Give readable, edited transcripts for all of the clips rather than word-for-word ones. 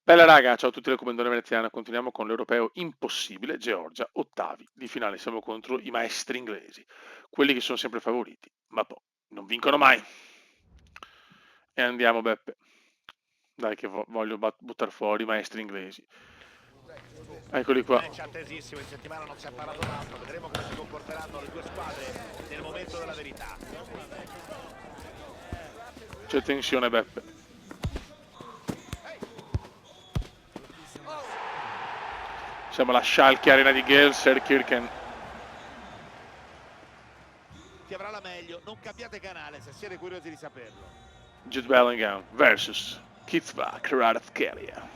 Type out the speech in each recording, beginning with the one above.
Bella raga, ciao a tutti del Comandone Veneziano, continuiamo con l'Europeo impossibile, Georgia, ottavi di finale, siamo contro i maestri inglesi, quelli che sono sempre favoriti, ma poi non vincono mai. E andiamo Beppe, dai che voglio buttare fuori i maestri inglesi. Eccoli qua. Match attesissimo, in settimana non si è parlato tanto, vedremo come si comporteranno le due squadre nel momento della verità. C'è tensione Beppe. Siamo alla Schalke Arena di Gelsenkirchen. Chi avrà la meglio, non cambiate canale se siete curiosi di saperlo. Jude Bellingham versus Kizva Kvaratskhelia.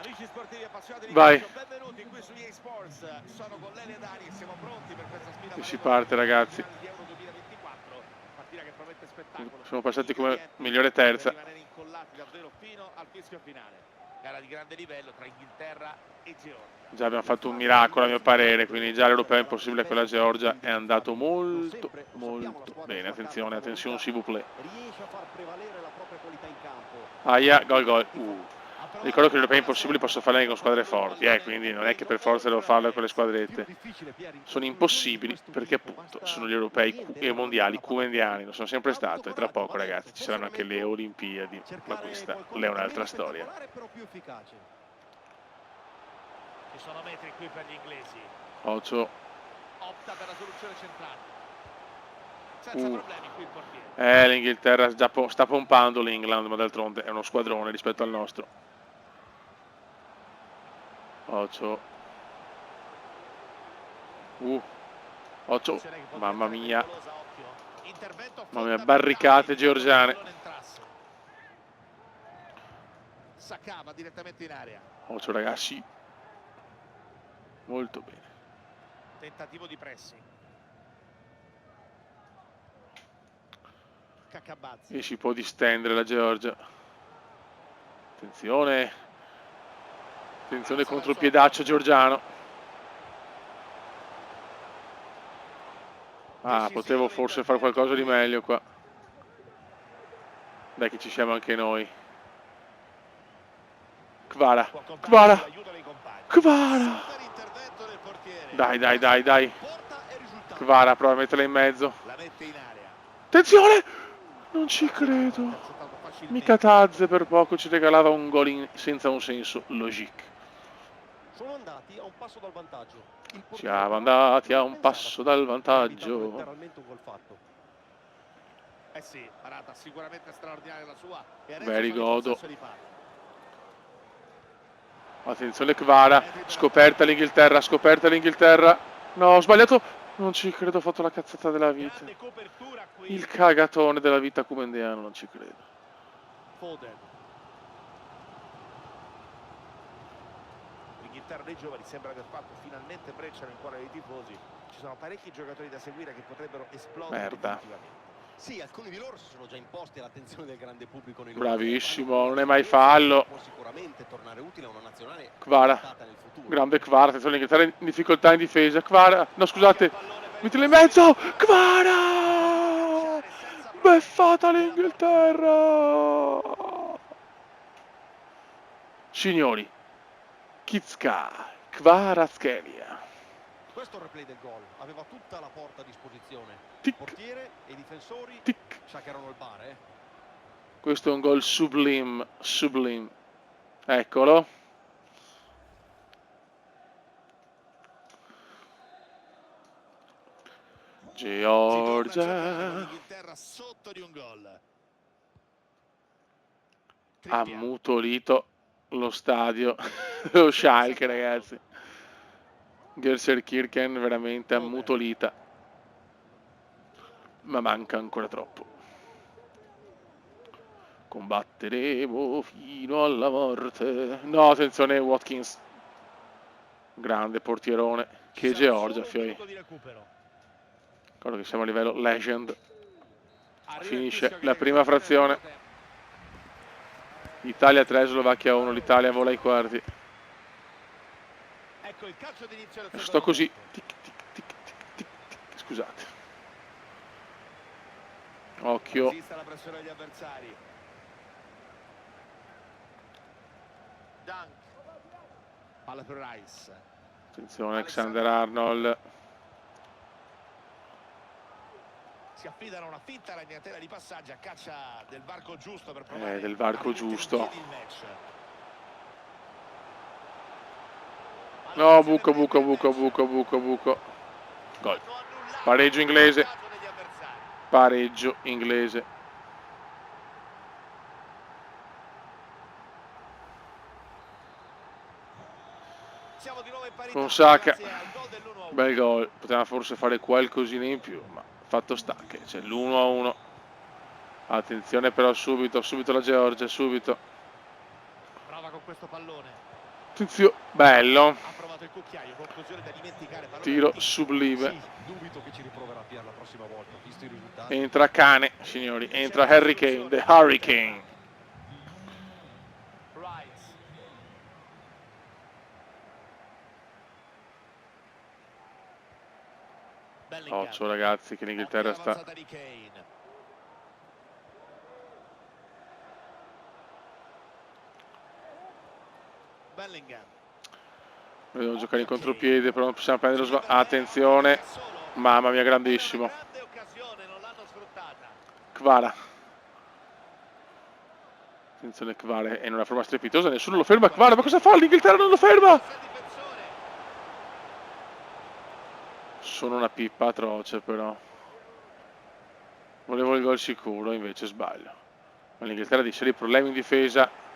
Amici sportivi appassionati di Vai, calcio, benvenuti qui su EA Sports. Sono con Lele e Dani e siamo pronti per questa sfida che si valevole per parte le ragazzi. semifinali di Euro 2024. Partita che promette spettacolo, Siamo passati come ingredienti migliore per terza. rimanere incollati davvero fino al fischio finale. Gara di grande livello tra Inghilterra e Georgia. Già abbiamo fatto un miracolo a mio parere, quindi già l'Europeo impossibile con la Georgia è andato molto molto bene. Attenzione, attenzione s'il vous plaît. Riesce a far prevalere la propria qualità in campo. Aia, gol gol. Ricordo che gli europei impossibili posso farli anche con squadre forti, quindi non è che per forza devo farle con le squadrette. Sono impossibili perché appunto sono gli europei e mondiali cumendiani, lo sono sempre stato e tra poco ragazzi ci saranno anche le Olimpiadi, ma questa è un'altra storia. Però più efficace. Ci sono metri qui per gli inglesi. Occhio. Opta per la soluzione centrale. Senza problemi qui il portiere. L'Inghilterra sta pompando l'England, ma d'altronde è uno squadrone rispetto al nostro. Occhio. Occhio. Mamma mia. Mamma mia, barricate georgiane. Saccava direttamente in area. Occhio ragazzi. Molto bene. Tentativo di pressing. Caccabazzi. E si può distendere la Georgia. Attenzione. Attenzione contro il piedaccio georgiano. Potevo forse fare qualcosa di meglio qua. Dai che ci siamo anche noi. Kvara. Kvara. Kvara. Dai, dai, dai, dai. Kvara, prova a metterla in mezzo. Attenzione! Non ci credo. Mica Tazze per poco ci regalava un gol senza un senso. Logique. Sono andati a un passo dal vantaggio. Siamo andati a un passo dal vantaggio. Letteralmente un gol fatto. Eh sì, parata sicuramente straordinaria la sua. E adesso Very sono in good. possesso di palla. Attenzione Kvara, scoperta l'Inghilterra. No, ho sbagliato. Non ci credo, ho fatto la cazzata della vita. Il cagatone della vita cumendiano, non ci credo. Foden. L'Inghilterra dei giovani sembra aver fatto finalmente breccia nel cuore dei tifosi. Ci sono parecchi giocatori da seguire che potrebbero esplodere definitivamente. Sì, alcuni di loro si sono già imposti all'attenzione del grande pubblico nei loro Bravissimo, non è mai fallo. Può sicuramente tornare utile a una nazionale Kvara, nel futuro. grande Kvara, attenzione l'Inghilterra in difficoltà in difesa. Kvara, no scusate, mettila in mezzo. Kvara! Beffata l'Inghilterra! Signori, Kizka Kvaratskhelia. Questo è il replay del gol, aveva tutta la porta a disposizione. Tic, Portiere e i difensori tic. sciaccherano il bar, Questo è un gol sublime, sublime. Eccolo. Georgia. Sotto di un gol. Ha mutolito lo stadio. Lo Schalke, ragazzi. Gelsenkirchen veramente ammutolita. Ma manca ancora troppo. Combatteremo fino alla morte. No, attenzione Watkins. Grande portierone. Che Georgia, fioi. Ricordo che siamo a livello legend. Finisce la prima frazione. Italia 3, Slovacchia 1. L'Italia vola ai quarti. Ecco il calcio d'inizio del Sto così. Tic, tic, tic, tic, tic, tic. Scusate. Occhio. Resiste alla pressione degli avversari. Palla per Rice. Attenzione Alexander Arnold. Si affidano a una finta ragnatela di passaggio a caccia del varco giusto per provare del varco giusto. No, buco. Gol. Pareggio inglese. Pareggio inglese. Siamo di nuovo in parità, Con Saka. grazie al gol dell'1-1. Bel gol. Poteva forse fare qualcosina in più, ma fatto sta che c'è l'1-1. Attenzione però subito la Georgia, subito. Prova con questo pallone. Attenzione, bello. Ha provato il cucchiaio, conclusione da dimenticare. Tiro sublime. Sì, dubito che ci riproverà Pier la prossima volta, visto i risultati. Entra Cane, signori, entra Harry Kane, The Hurricane. Occhio ragazzi che l'Inghilterra sta... Devo giocare in contropiede, però non possiamo prendere lo attenzione, mamma mia, grandissimo. Kvara. Attenzione Kvara, è in una forma strepitosa, nessuno lo ferma. Kvara, ma cosa fa? L'Inghilterra non lo ferma! Sono una pippa atroce però. Volevo il gol sicuro, invece sbaglio. Ma l'Inghilterra di seri problemi in difesa.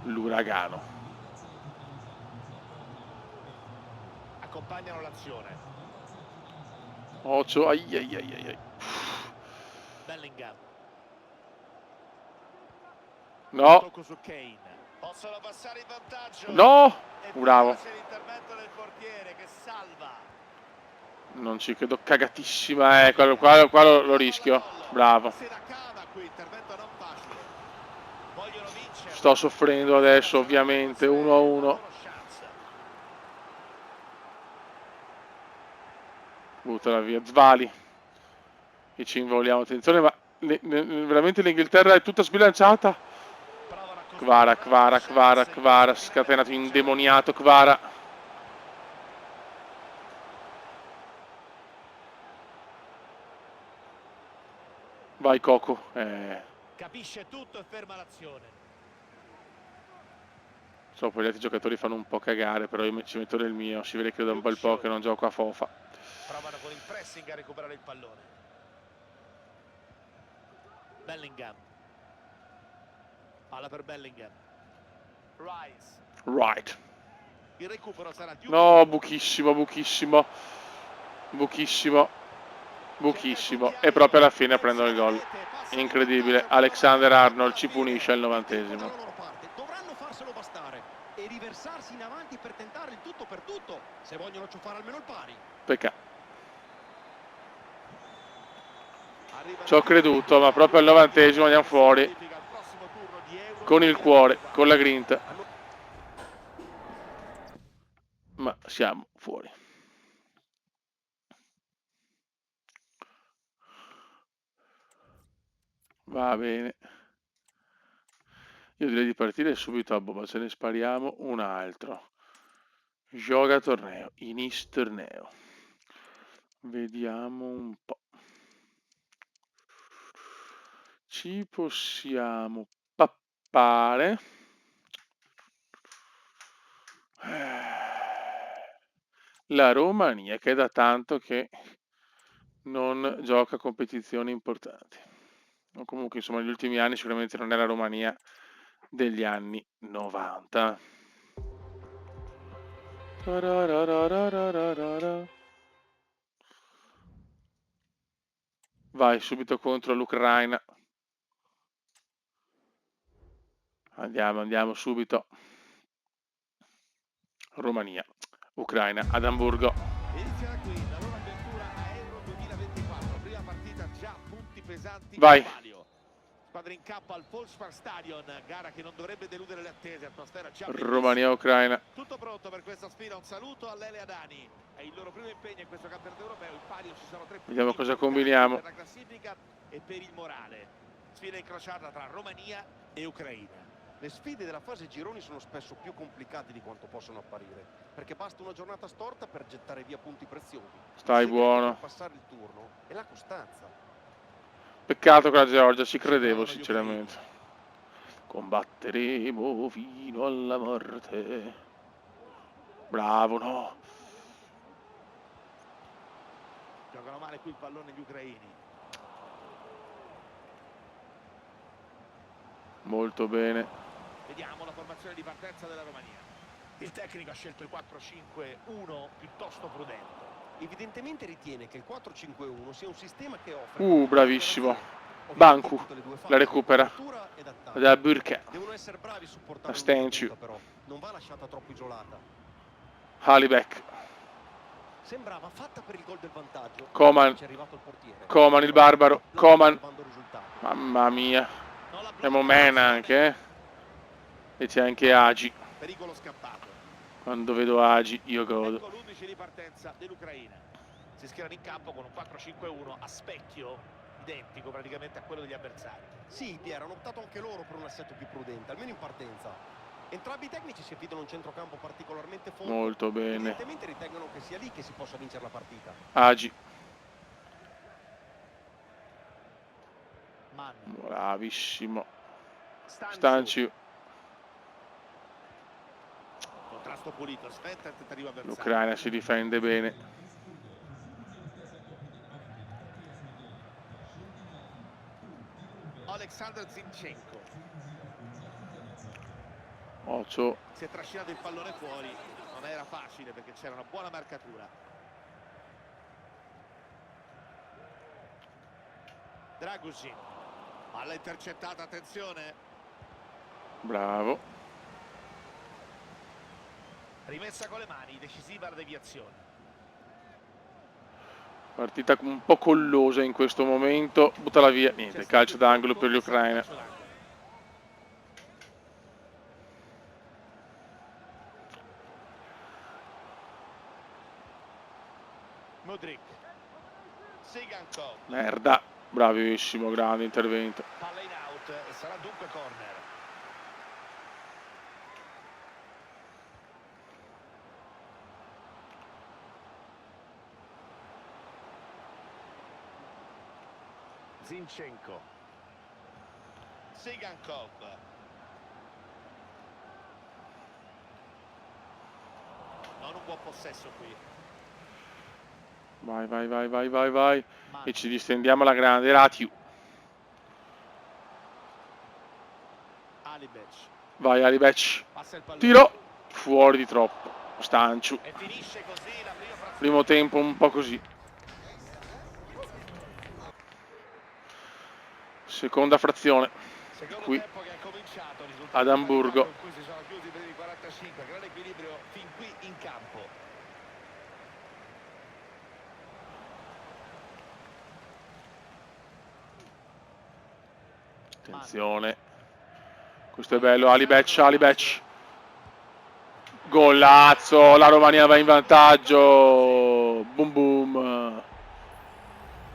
L'uragano. Accompagnano l'azione. Occhio, ai. Bellingham. No. Tocco su Kane. Possono passare in vantaggio. No. Bravo. C'è l'intervento del portiere che salva. Non ci credo, cagatissima. Qua lo rischio. Bravo. Sto soffrendo adesso, ovviamente. 1-1. Buttala via. Zvali. E ci invogliamo. Attenzione, ma veramente l'Inghilterra è tutta sbilanciata. Kvara. Scatenato, indemoniato Kvara. Vai Coco. Capisce tutto e ferma l'azione. So, poi gli altri giocatori fanno un po' cagare, però io ci metto del mio. Si vede che da un bel po' che non gioco a fofa. Provano con il pressing a recuperare il pallone. Bellingham. Palla per Bellingham. Right. Il recupero sarà più... No, buchissimo. E proprio alla fine prendono il gol. Incredibile. Alexander Arnold ci punisce al 90esimo. Dovranno farselo bastare e riversarsi in avanti per tentare il tutto per tutto, se vogliono ciuffare almeno il pari. Peccato. Ci ho creduto, ma proprio al 90esimo andiamo fuori. Con il cuore, con la grinta. Ma siamo fuori. Va bene. Io direi di partire subito a bomba, ce ne spariamo un altro. Gioca torneo, Inis torneo. Vediamo un po'. Ci possiamo pappare. La Romania, che è da tanto che non gioca competizioni importanti. O comunque, insomma, negli ultimi anni sicuramente non è la Romania degli anni 90. Vai subito contro l'Ucraina. Andiamo subito. Romania, Ucraina, ad Amburgo. Inizia qui la loro avventura a Euro 2024. Prima partita, già punti pesanti. Vai. Squadra in campo al Volkswagenstadion, gara che non dovrebbe deludere le attese, atmosfera già Romania, Ucraina. Tutto pronto per questa sfida, un saluto all'Ele Adani. È il loro primo impegno in questo campionato europeo, il pari Vediamo cosa combiniamo. Per la classifica e per il morale. Sfida incrociata tra Romania e Ucraina. Le sfide della fase gironi sono spesso più complicate di quanto possono apparire, perché basta una giornata storta per gettare via punti preziosi. Stai buono. Per passare il turno è la costanza. Peccato che la Georgia, ci credevo sinceramente. Combatteremo fino alla morte. Bravo, no. Giocano male qui il pallone gli ucraini. Molto bene. Vediamo la formazione di partenza della Romania. Il tecnico ha scelto il 4-5-1 piuttosto prudente. Evidentemente ritiene che il 4-5-1 sia un sistema che offre... Bravissimo. Bancu la recupera. Da Burke. Devono essere bravi a supportare La Stenchu. però. Non va lasciata troppo isolata. Halibek. Sembrava fatta per il gol del vantaggio. Coman. C'è arrivato il portiere. Coman il barbaro. Coman. Mamma mia. Abbiamo Mena anche, eh. E c'è anche Agi. Pericolo scappato. Quando vedo Agi io godo. Ecco l'11 di partenza dell'Ucraina. Si schierano in campo con un 4-5-1 a specchio, identico praticamente a quello degli avversari. Sì, Piero, hanno optato anche loro per un assetto più prudente, almeno in partenza. Entrambi i tecnici si affidano a un centrocampo particolarmente forte. Molto bene. Evidentemente ritengono che sia lì che si possa vincere la partita. Agi. Man. Bravissimo. Stanchu. Contrasto pulito, aspetta il tentativo avversario. L'Ucraina si difende bene. Alexander Zinchenko. Occhio. Si è trascinato il pallone fuori, non era facile perché c'era una buona marcatura. Dragusin. Palla intercettata, attenzione. Bravo. Rimessa con le mani, decisiva la deviazione. Partita un po' collosa in questo momento. Buttala via. Niente, calcio d'angolo per l'Ucraina. Modric. Sigankov. Merda. Bravissimo, grande intervento. Palla in out e sarà dunque corner. Zinchenko. Sigankov. Non un buon possesso qui. Vai, vai, vai, vai, vai, vai. E ci distendiamo alla grande. Ratiu. Halibek. Vai, Halibek. Tiro. Fuori di troppo. Stanchu. E finisce così la prima frazione. Primo tempo un po' così. Seconda frazione. Secondo qui tempo che è cominciato, ad Amburgo. con cui si sono chiusi per i 45, grande equilibrio fin qui in campo. Attenzione. Questo è bello, Halibek, Halibek. Golazzo, la Romania va in vantaggio. Boom boom.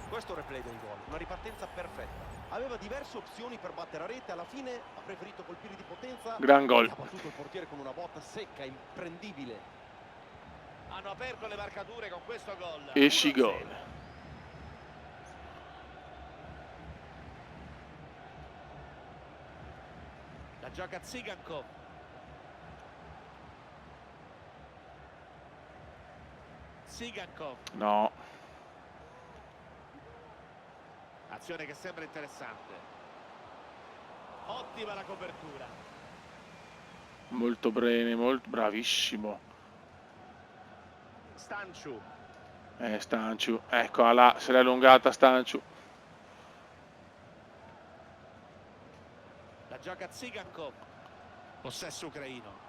Questo è il replay del gol, una ripartenza perfetta. Aveva diverse opzioni per battere a rete, alla fine ha preferito colpire di potenza. Gran gol. Ha battuto il portiere con una botta secca, imprendibile. Hanno aperto le marcature con questo gol. Esci gol. La gioca Zigankov. Sigankov. No. Azione che sembra interessante. Ottima la copertura. Molto bene, molto bravissimo. Stanchu. Stanchu. Eccola là, se l'è allungata Stanchu. La gioca Zigankov. Possesso ucraino.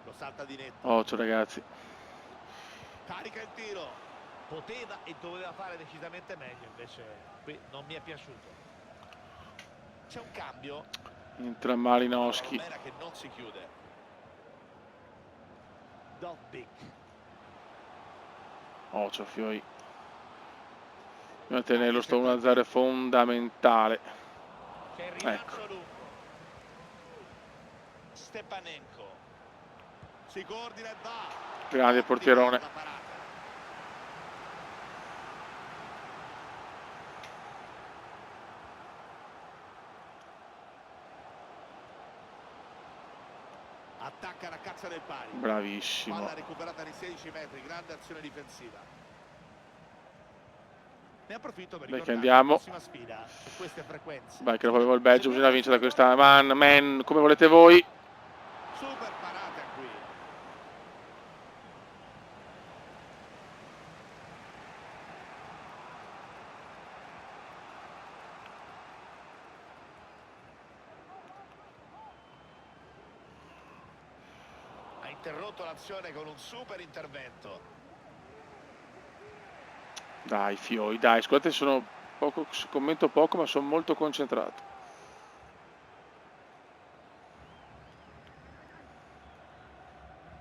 Lo salta di netto. Occhio ragazzi. Carica il tiro. Poteva e doveva fare decisamente meglio, invece qui non mi è piaciuto. C'è un cambio. Entra Malinowski. Romera che non si chiude. Dovbik. Ocio, fioi. Tenerlo sto 1-0 è fondamentale. C'è il Ecco. rilancio lungo. Stepanenko. Si coordina e va. Grande portierone. La parata. Attacca la caccia del pari. Bravissimo. Palla recuperata nei 16 metri, grande azione difensiva. Ne approfitto per Dai che ricordare la andiamo. prossima sfida su queste frequenze. Vai che lo avevo il Belgio, bisogna vincere da questa man, come volete voi. Super parata qui. Ha interrotto l'azione con un super intervento. Dai fioi, dai, scusate, sono poco, commento poco ma sono molto concentrato.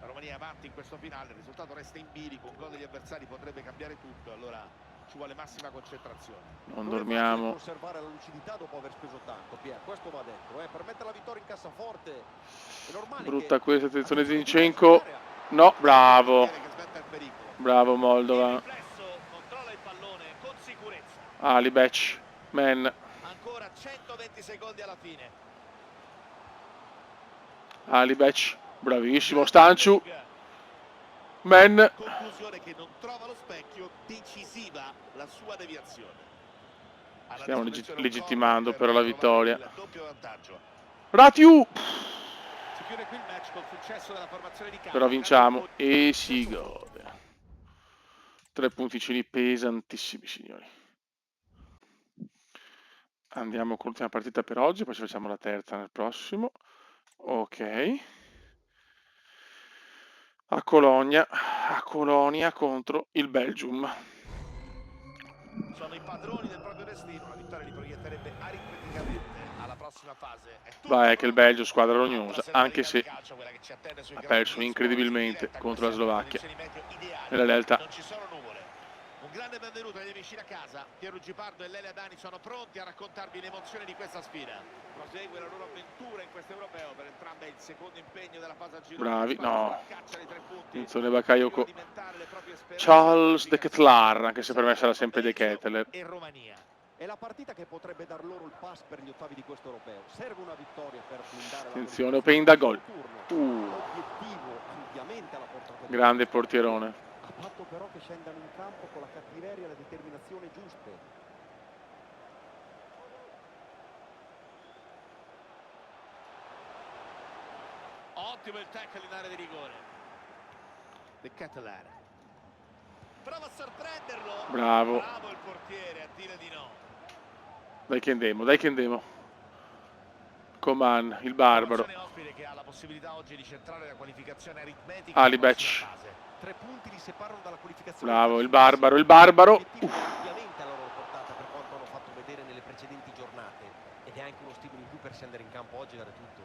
La Romania è avanti in questo finale, il risultato resta in bilico, un gol degli avversari potrebbe cambiare tutto, allora ci vuole massima concentrazione. Non dormiamo. Conservare la lucidità dopo aver speso tanto, Pier, questo va detto, per mettere la vittoria in cassaforte è normale. Brutta questa, attenzione Zinchenko. No, bravo. Bravo Moldova. Controlla il pallone con sicurezza. Alibec, man. Ancora 120 secondi alla fine. Alibec, bravissimo. Stanciu, man. Conclusione che non trova lo specchio, decisiva la sua deviazione. Stiamo legittimando però la vittoria. Doppio vantaggio. Ratiu! Si chiude qui il match col successo della formazione di campo. Però vinciamo e si gode. 3 punticini pesantissimi, signori. Andiamo con l'ultima partita per oggi, poi ci facciamo la terza nel prossimo. Ok. A Colonia contro il Belgium. Sono i padroni del proprio destino, una vittoria li proietterebbe aritmeticamente alla prossima fase. Vai che il Belgio squadra rognosa, anche se ha perso incredibilmente contro la Slovacchia. Nella realtà non ci sono nuvole. Un grande benvenuto agli amici da casa. Piero Gipardo e Lele Adani sono pronti a raccontarvi le emozioni di questa sfida. Prosegue la loro avventura in questo europeo, per entrambe il secondo impegno della fase a gironi. bravi, no. Caccia di 3 punti. Attenzione Bakayoko. Charles De Ketelaere, anche se per me sarà sempre De Ketelaere. E Romania. È la partita che potrebbe dar loro il pass per gli ottavi di questo europeo. Serve una vittoria per blindare attenzione, opening da gol. Obiettivo ampiamente alla portata. Grande portierone. Ha fatto però che scendano in campo con la cattiveria e la determinazione giuste. Ottimo il tackle in area di rigore. De Ketelaere. Prova a sorprenderlo. Bravo. Bravo il portiere a dire di no. Dai che andiamo, dai che andiamo. Coman, il barbaro. Che ha la possibilità oggi di centrare la qualificazione aritmetica. Alibec. 3 punti li separano dalla qualificazione. Bravo, il barbaro, il barbaro. Ovviamente alla loro portata per quanto hanno fatto vedere nelle precedenti giornate. Ed è anche uno stimolo in più per scendere in campo oggi e dare tutto.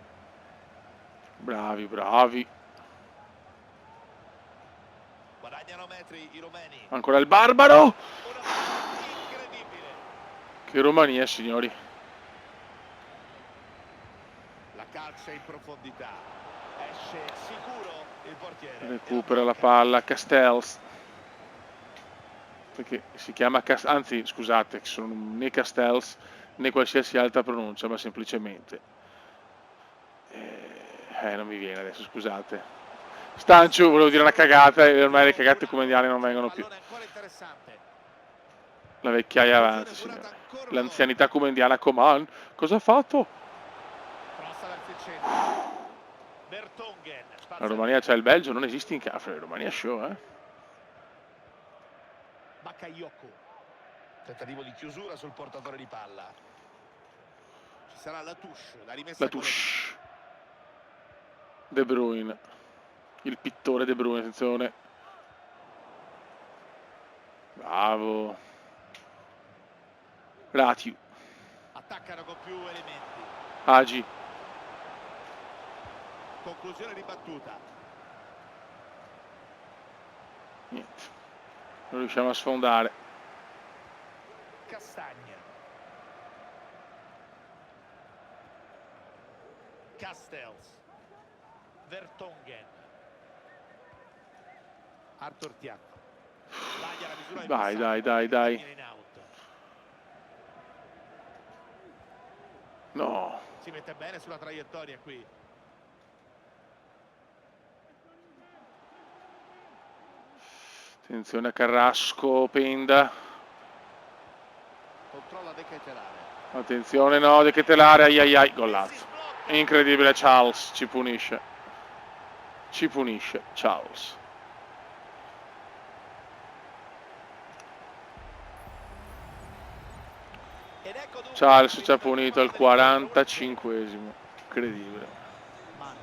Bravi, bravi. Guadagnano metri i romeni. Ancora il barbaro. Incredibile. Che Romania, signori. La calcia in profondità. Esce sicuro il portiere. Recupera la palla Castells. Perché si chiama anzi, scusate, sono né Castells né qualsiasi altra pronuncia, ma semplicemente non mi viene adesso, scusate. Stanciu, volevo dire una cagata e ormai le cagate comediane non vengono più. La vecchiaia avanza, signore. L'anzianità comendiana Coman. Cosa ha fatto? La Romania c'è il Belgio, non esiste in campo. La Romania show, Bakayoko. Tentativo di chiusura sul portatore di palla. Ci sarà la touche, la rimessa. La touche. De Bruyne. Il pittore De Bruyne, attenzione. Bravo. Ratiu. Attaccano con più elementi. Agi. Conclusione ribattuta. Niente. Non riusciamo a sfondare. Castagna. Castells. Vertonghen. Arthur Tiat. Sbaglia la misura del Dai, passaggio, dai, dai. termina in out. No. Si mette bene sulla traiettoria qui. Attenzione a Carrasco, Penda. Controlla De Ketelare. Attenzione, no, De Ketelare, ai ai ai, gollazzo. Incredibile, Charles, ci punisce. Ci punisce, Charles. Ed ecco dunque Charles ci ha la prima punito al chiamata dell'incontro. 45esimo. Incredibile. Manu.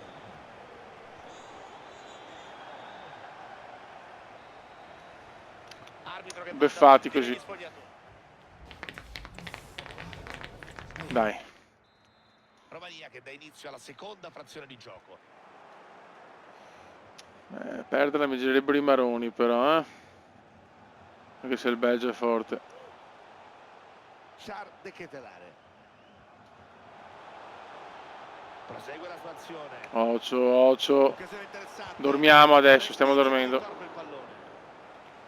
Arbitro che Beffati manda così. gli spogliatoi. Dai. Romania che dà inizio alla seconda frazione di gioco. Perdere mi girerebbero i maroni però, anche se il Belgio è forte. Charles De Ketelare. Prosegue la sua azione. Occhio. Occasione interessante. Dormiamo adesso, stiamo dormendo. Corpo il pallone.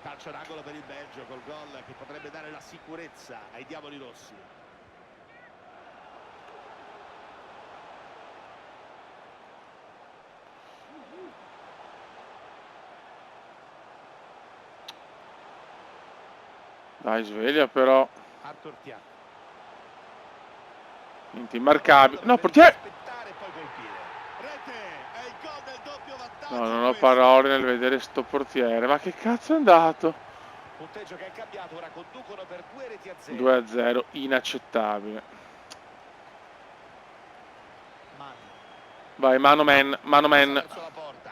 Calcio d'angolo per il Belgio col gol che potrebbe dare la sicurezza ai diavoli rossi. Dai, sveglia però. Arthur Tiat. Niente immarcabile. No, portiere! Aspettare e poi colpire. Rete, è il gol del doppio vantaggio. No, non ho questo. parole nel vedere sto portiere. Ma che cazzo è andato? Punteggio che è cambiato, ora conducono per 2-0. 2-0, inaccettabile. Manu. Vai, mano man. Verso la porta.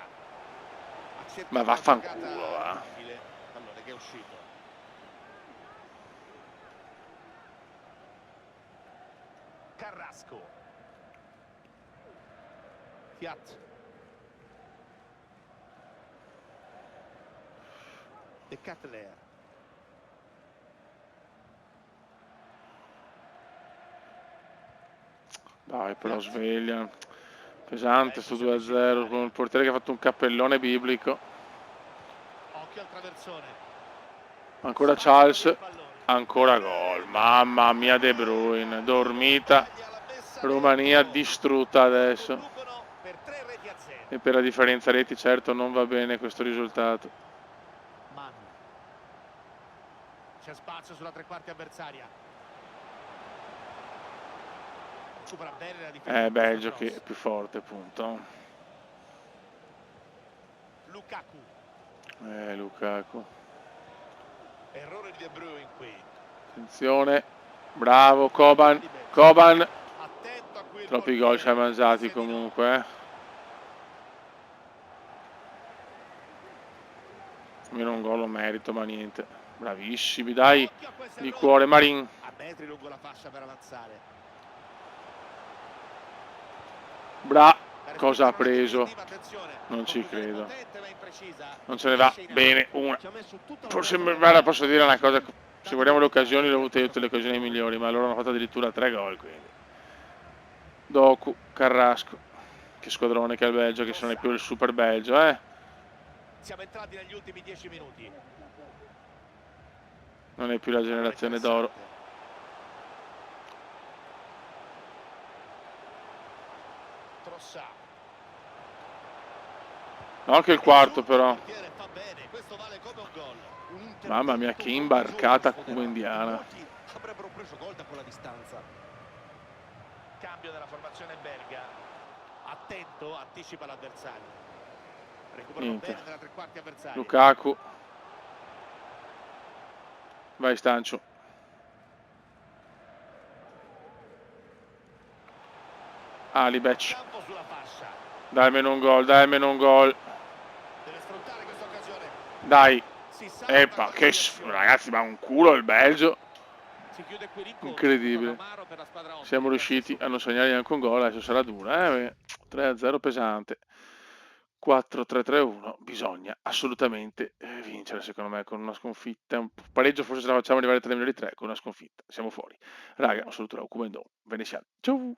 Accetta Ma una vaffanculo, giocata va. difficile. Pallone che è uscito. Carrasco. Fiat. De Ketelare. Dai, però sveglia. Pesante sto 2-0 con il portiere che ha fatto un cappellone biblico. Occhio al traversone. Ancora Charles. Ancora gol. Mamma mia, De Bruyne. Dormita. Romania distrutta adesso. Conducono per 3-0. E per la differenza reti certo non va bene questo risultato. Manu. C'è spazio sulla tre quarti avversaria. Supera bene la difesa. Belgio che è più forte, appunto. Lukaku. Lukaku. Errore di De Bruyne qui. Attenzione. Bravo, Coban. Coban. Attento a qui il Troppi gol ci ha portiere. mangiati Se di no. comunque. Meno un gol lo merito, ma niente. Bravissimi, dai. Occhio a questo Di errore. cuore, Marin. A metri lungo la fascia per avanzare. Cosa ha preso? Non ci credo. Non se ne va bene una. Forse, guarda, posso dire una cosa. Se guardiamo le occasioni, le ho avute io tutte le occasioni migliori, ma loro hanno fatto addirittura 3 gol, quindi. Doku, Carrasco. Che squadrone che è il Belgio, che sono più il super Belgio, Siamo entrati negli ultimi 10 minuti. Non è più la generazione d'oro. Trossard. No, anche il quarto però. Il portiere fa bene, questo vale come un gol. Mamma mia, che imbarcata come indiana. Molti avrebbero preso gol da quella distanza. Cambio della formazione belga. Attento, anticipa l'avversario. Recuperano Niente. bene nella tre quarti avversaria. Lukaku. Vai Stancio. Alibec. Campo sulla fascia. Dai almeno un gol, dai almeno un gol. Deve sfruttare questa occasione. Dai. Si salva Epa, con che l'azione. ragazzi, ma un culo il Belgio. Si chiude qui l'incontro. Incredibile. Amaro per la squadra ospite. Siamo riusciti a non segnare neanche un gol, adesso sarà dura, 3-0 pesante. 4-3-3-1, bisogna assolutamente vincere. vincere, secondo me, con una sconfitta. Un pareggio forse ce la facciamo arrivare tra le migliori tre, con una sconfitta. Siamo fuori. Raga, un saluto da Kumendo. Ve ne siamo. Ciao!